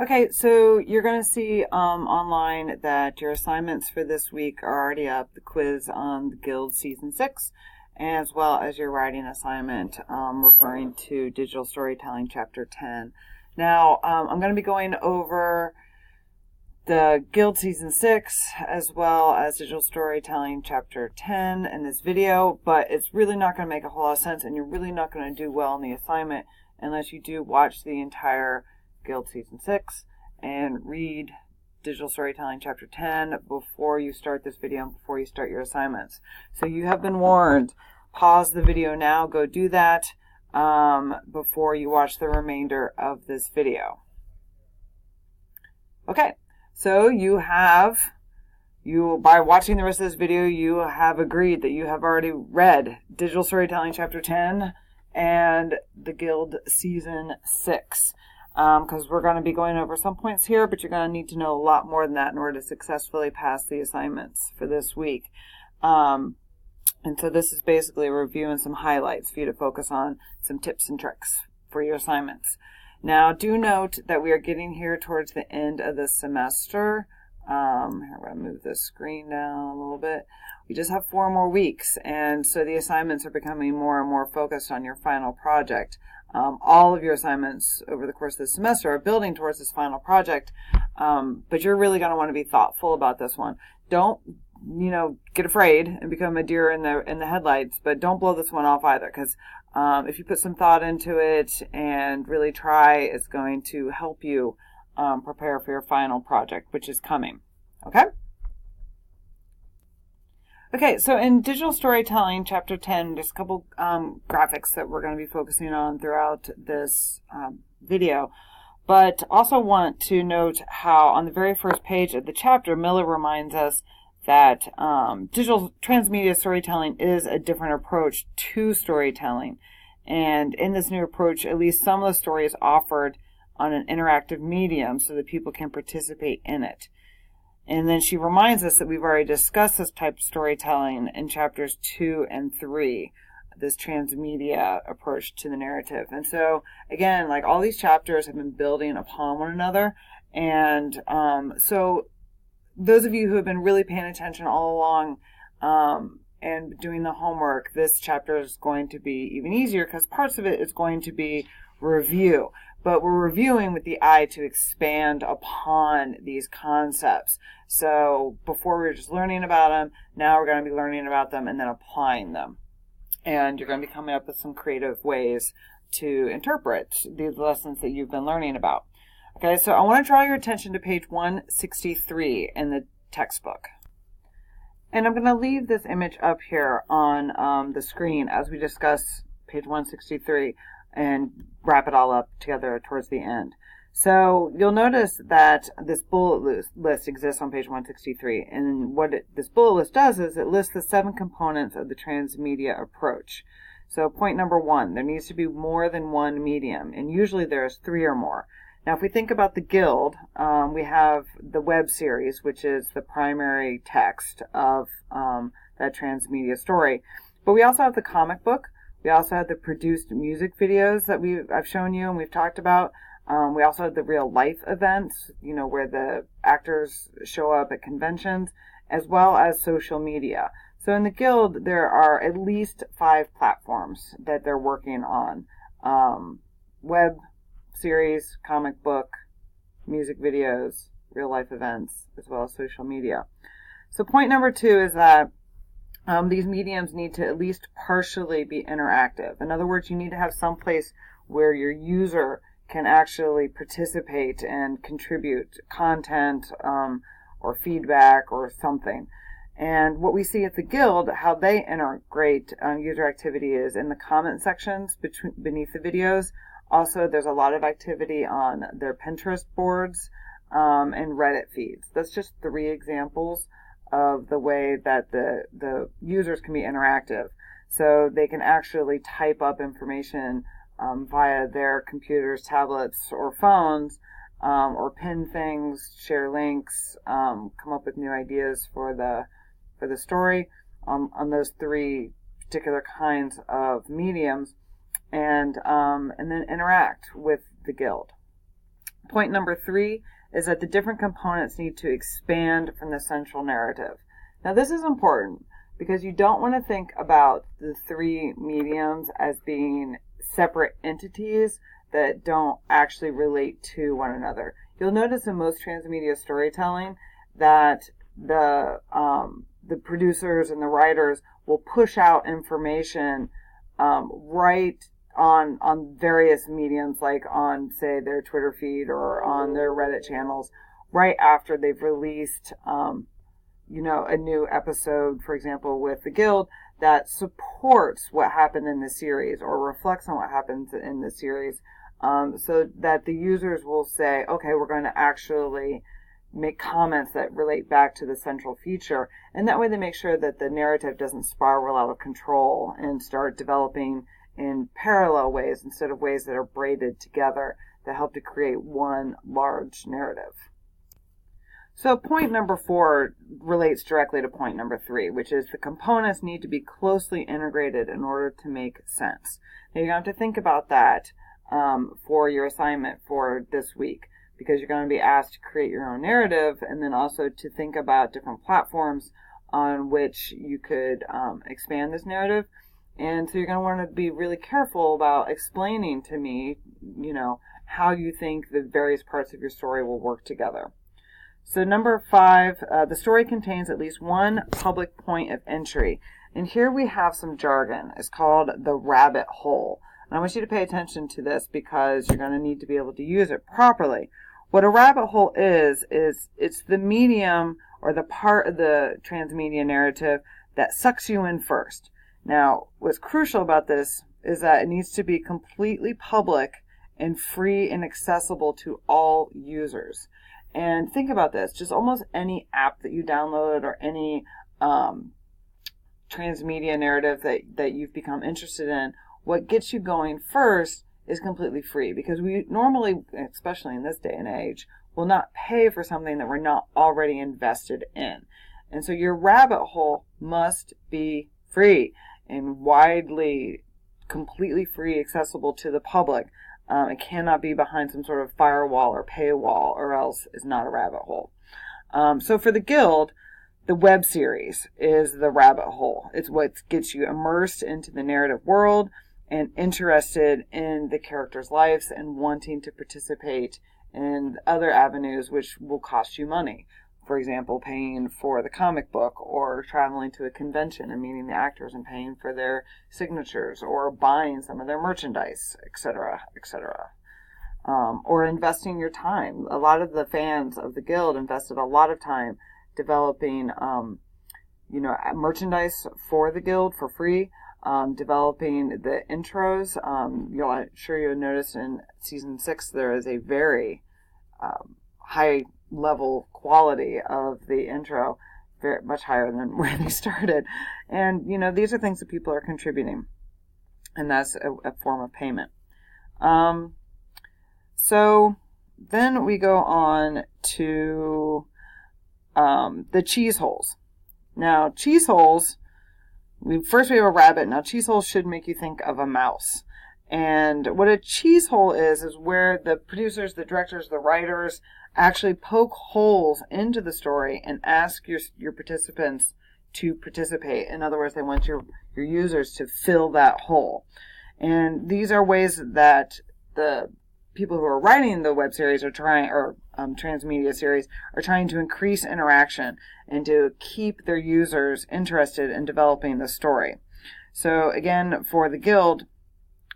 Okay, so you're going to see online that your assignments for this week are already up. The quiz on the Guild Season 6, as well as your writing assignment referring to Digital Storytelling Chapter 10. Now, I'm going to be going over the Guild Season 6 as well as Digital Storytelling Chapter 10 in this video, but it's really not going to make a whole lot of sense, and you're really not going to do well in the assignment unless you do watch the entire Guild Season 6 and read Digital Storytelling Chapter 10 before you start this video and before you start your assignments. So you have been warned. Pause the video now. Go do that before you watch the remainder of this video. Okay, so by watching the rest of this video, you have agreed that you have already read Digital Storytelling Chapter 10 and the Guild Season 6. Because we're going to be going over some points here, but you're going to need to know a lot more than that in order to successfully pass the assignments for this week. And so this is basically a review and some highlights for you to focus on, some tips and tricks for your assignments. Now, do note that we are getting here towards the end of the semester. Here, I'm going to move this screen down a little bit. We just have 4 more weeks, and so the assignments are becoming more and more focused on your final project. All of your assignments over the course of the semester are building towards this final project, but you're really going to want to be thoughtful about this one. Don't, get afraid and become a deer in the headlights, but don't blow this one off either, because if you put some thought into it and really try, it's going to help you prepare for your final project, which is coming. Okay? Okay, so in Digital Storytelling Chapter 10, there's a couple graphics that we're going to be focusing on throughout this video, but also want to note how on the very first page of the chapter, Miller reminds us that digital transmedia storytelling is a different approach to storytelling. And in this new approach, at least some of the story is offered on an interactive medium so that people can participate in it. And then she reminds us that we've already discussed this type of storytelling in chapters 2 and 3, this transmedia approach to the narrative. And so, again, like all these chapters have been building upon one another. And so those of you who have been really paying attention all along and doing the homework, this chapter is going to be even easier because parts of it is going to be review. But we're reviewing with the eye to expand upon these concepts. So before we were just learning about them, now we're going to be learning about them and then applying them. And you're going to be coming up with some creative ways to interpret these lessons that you've been learning about. Okay, so I want to draw your attention to page 163 in the textbook. And I'm going to leave this image up here on the screen as we discuss page 163 and wrap it all up together towards the end. So you'll notice that this bullet list exists on page 163. And what this bullet list does is it lists the 7 components of the transmedia approach. So point number 1, there needs to be more than one medium, and usually there's 3 or more. Now, if we think about the Guild, we have the web series, which is the primary text of that transmedia story. But we also have the comic book. We also have the produced music videos that I've shown you and we've talked about. We also have the real life events, where the actors show up at conventions, as well as social media. So in the Guild, there are at least 5 platforms that they're working on. Web series, comic book, music videos, real life events, as well as social media. So point number 2 is that these mediums need to at least partially be interactive. In other words, you need to have some place where your user can actually participate and contribute content or feedback or something. And what we see at the Guild, how they integrate user activity is in the comment sections beneath the videos. Also, there's a lot of activity on their Pinterest boards and Reddit feeds. That's just 3 examples of the way that the users can be interactive. So they can actually type up information via their computers, tablets, or phones, or pin things, share links, come up with new ideas for the story on those 3 particular kinds of mediums, and then interact with the Guild. Point number 3 is that the different components need to expand from the central narrative. Now this is important because you don't want to think about the 3 mediums as being separate entities that don't actually relate to one another. You'll notice in most transmedia storytelling that the producers and the writers will push out information right on various mediums, like on, say, their Twitter feed or on their Reddit channels, right after they've released, a new episode, for example, with the Guild that supports what happened in the series or reflects on what happens in the series, so that the users will say, okay, we're going to actually make comments that relate back to the central feature. And that way they make sure that the narrative doesn't spiral out of control and start developing in parallel ways instead of ways that are braided together that help to create one large narrative. So point number 4 relates directly to point number 3, which is the components need to be closely integrated in order to make sense. Now you're going to have to think about that for your assignment for this week, because you're going to be asked to create your own narrative and then also to think about different platforms on which you could expand this narrative. And so you're going to want to be really careful about explaining to me, how you think the various parts of your story will work together. So number 5, the story contains at least one public point of entry. And here we have some jargon. It's called the rabbit hole. And I want you to pay attention to this because you're going to need to be able to use it properly. What a rabbit hole is it's the medium or the part of the transmedia narrative that sucks you in first. Now, what's crucial about this is that it needs to be completely public and free and accessible to all users. And think about this, just almost any app that you download or any transmedia narrative that you've become interested in, what gets you going first is completely free, because we normally, especially in this day and age, will not pay for something that we're not already invested in. And so your rabbit hole must be free and widely, completely free, accessible to the public. It cannot be behind some sort of firewall or paywall, or else it's not a rabbit hole. So for the Guild, the web series is the rabbit hole. It's what gets you immersed into the narrative world and interested in the characters' lives and wanting to participate in other avenues which will cost you money. For example, paying for the comic book, or traveling to a convention and meeting the actors and paying for their signatures, or buying some of their merchandise, etc., etc. Or investing your time. A lot of the fans of the Guild invested a lot of time developing, merchandise for the Guild for free, developing the intros. You'll notice in season 6 there is a very high level quality of the intro, very much higher than where they started. And these are things that people are contributing, and that's a form of payment. So then we go on to the cheese holes. Now, cheese holes, first we have a rabbit. Now, cheese holes should make you think of a mouse. And what a cheese hole is where the producers, the directors, the writers actually poke holes into the story and ask your participants to participate. In other words, they want your users to fill that hole. And these are ways that the people who are writing the web series transmedia series are trying to increase interaction and to keep their users interested in developing the story. So again, for the Guild,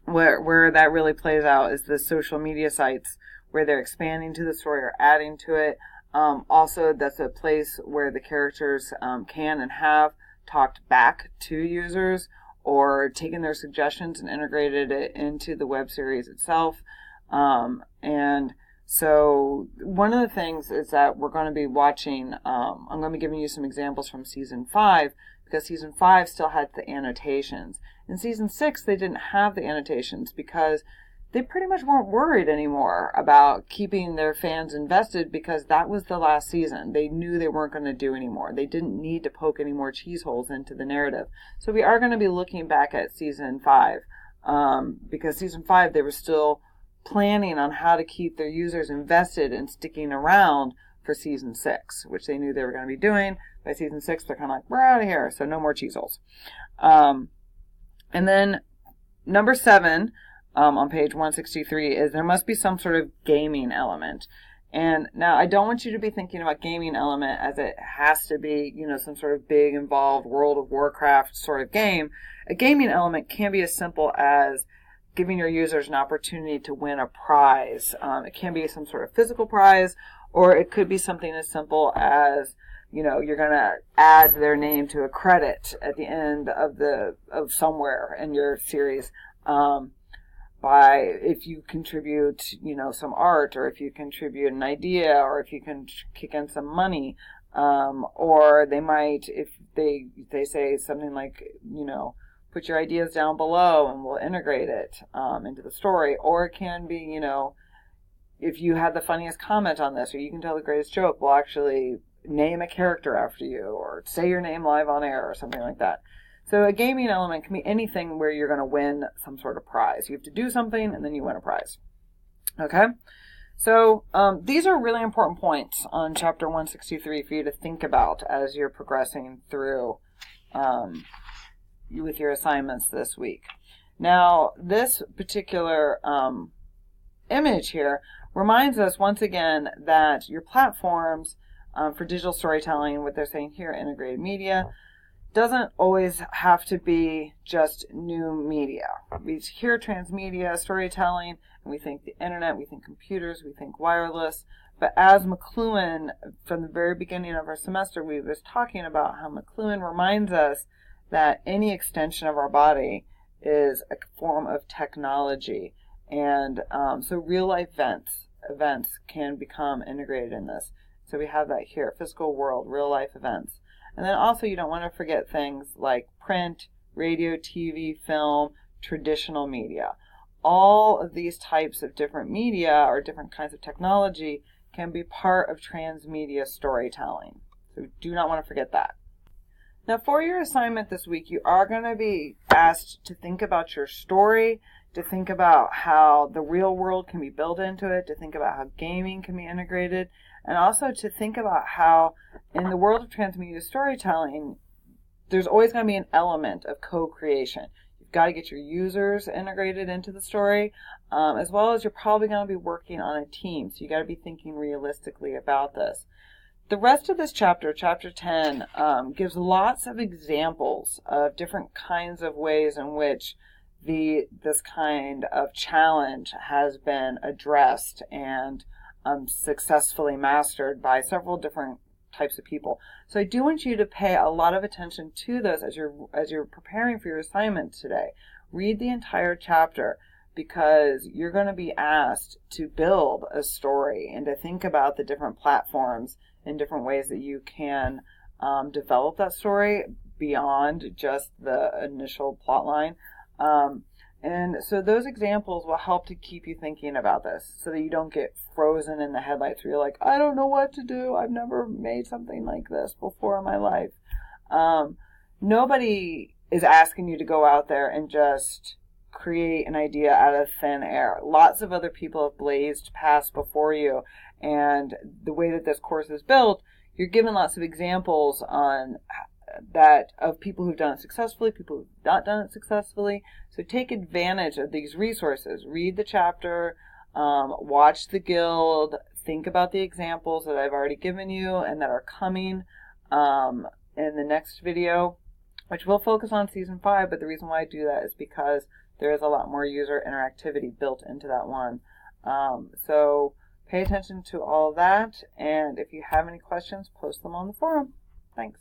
where that really plays out is the social media sites where they're expanding to the story or adding to it. Also, that's a place where the characters can and have talked back to users or taken their suggestions and integrated it into the web series itself. And so one of the things is that we're going to be watching, I'm going to be giving you some examples from season 5, because season 5 still had the annotations. In season 6, they didn't have the annotations because they pretty much weren't worried anymore about keeping their fans invested, because that was the last season. They knew they weren't going to do anymore. They didn't need to poke any more cheese holes into the narrative. So we are going to be looking back at season 5, because season 5, they were still planning on how to keep their users invested and sticking around for season 6, which they knew they were going to be doing. By season 6, they're kind of like, we're out of here, so no more cheese holes. And then number 7 on page 163 is there must be some sort of gaming element. And now I don't want you to be thinking about gaming element as it has to be, some sort of big involved World of Warcraft sort of game. A gaming element can be as simple as giving your users an opportunity to win a prize. It can be some sort of physical prize, or it could be something as simple as, you're going to add their name to a credit at the end of somewhere in your series. By if you contribute, some art, or if you contribute an idea, or if you can kick in some money, or they might, if they say something like, put your ideas down below and we'll integrate it into the story. Or it can be, if you had the funniest comment on this, or you can tell the greatest joke, we'll actually name a character after you, or say your name live on air, or something like that. So a gaming element can be anything where you're going to win some sort of prize. You have to do something and then you win a prize. Okay? So these are really important points on chapter 163 for you to think about as you're progressing through with your assignments this week. Now, this particular image here reminds us once again that your platforms for digital storytelling, what they're saying here, integrated media, doesn't always have to be just new media. We hear transmedia storytelling, and we think the internet, we think computers, we think wireless. But as McLuhan, from the very beginning of our semester, we was talking about how McLuhan reminds us that any extension of our body is a form of technology. And so real life events can become integrated in this. So we have that here, physical world, real life events. And then also you don't want to forget things like print, radio, TV, film, traditional media. All of these types of different media or different kinds of technology can be part of transmedia storytelling. So do not want to forget that. Now for your assignment this week, you are going to be asked to think about your story, to think about how the real world can be built into it, to think about how gaming can be integrated, and also to think about how in the world of transmedia storytelling, there's always going to be an element of co-creation. You've got to get your users integrated into the story, as well as you're probably going to be working on a team. So you got to be thinking realistically about this. The rest of this chapter, chapter 10, gives lots of examples of different kinds of ways in which this kind of challenge has been addressed and successfully mastered by several different types of people. So I do want you to pay a lot of attention to those as you're preparing for your assignment today. Read the entire chapter, because you're going to be asked to build a story and to think about the different platforms and different ways that you can develop that story beyond just the initial plot line. And so those examples will help to keep you thinking about this so that you don't get frozen in the headlights where you're like, I don't know what to do. I've never made something like this before in my life. Nobody is asking you to go out there and just create an idea out of thin air. Lots of other people have blazed paths before you. And the way that this course is built, you're given lots of examples on that of people who've done it successfully, people who've not done it successfully. So take advantage of these resources. Read the chapter, watch the guild, think about the examples that I've already given you and that are coming in the next video, which will focus on season 5. But the reason why I do that is because there is a lot more user interactivity built into that one. So pay attention to all of that. And if you have any questions, post them on the forum. Thanks.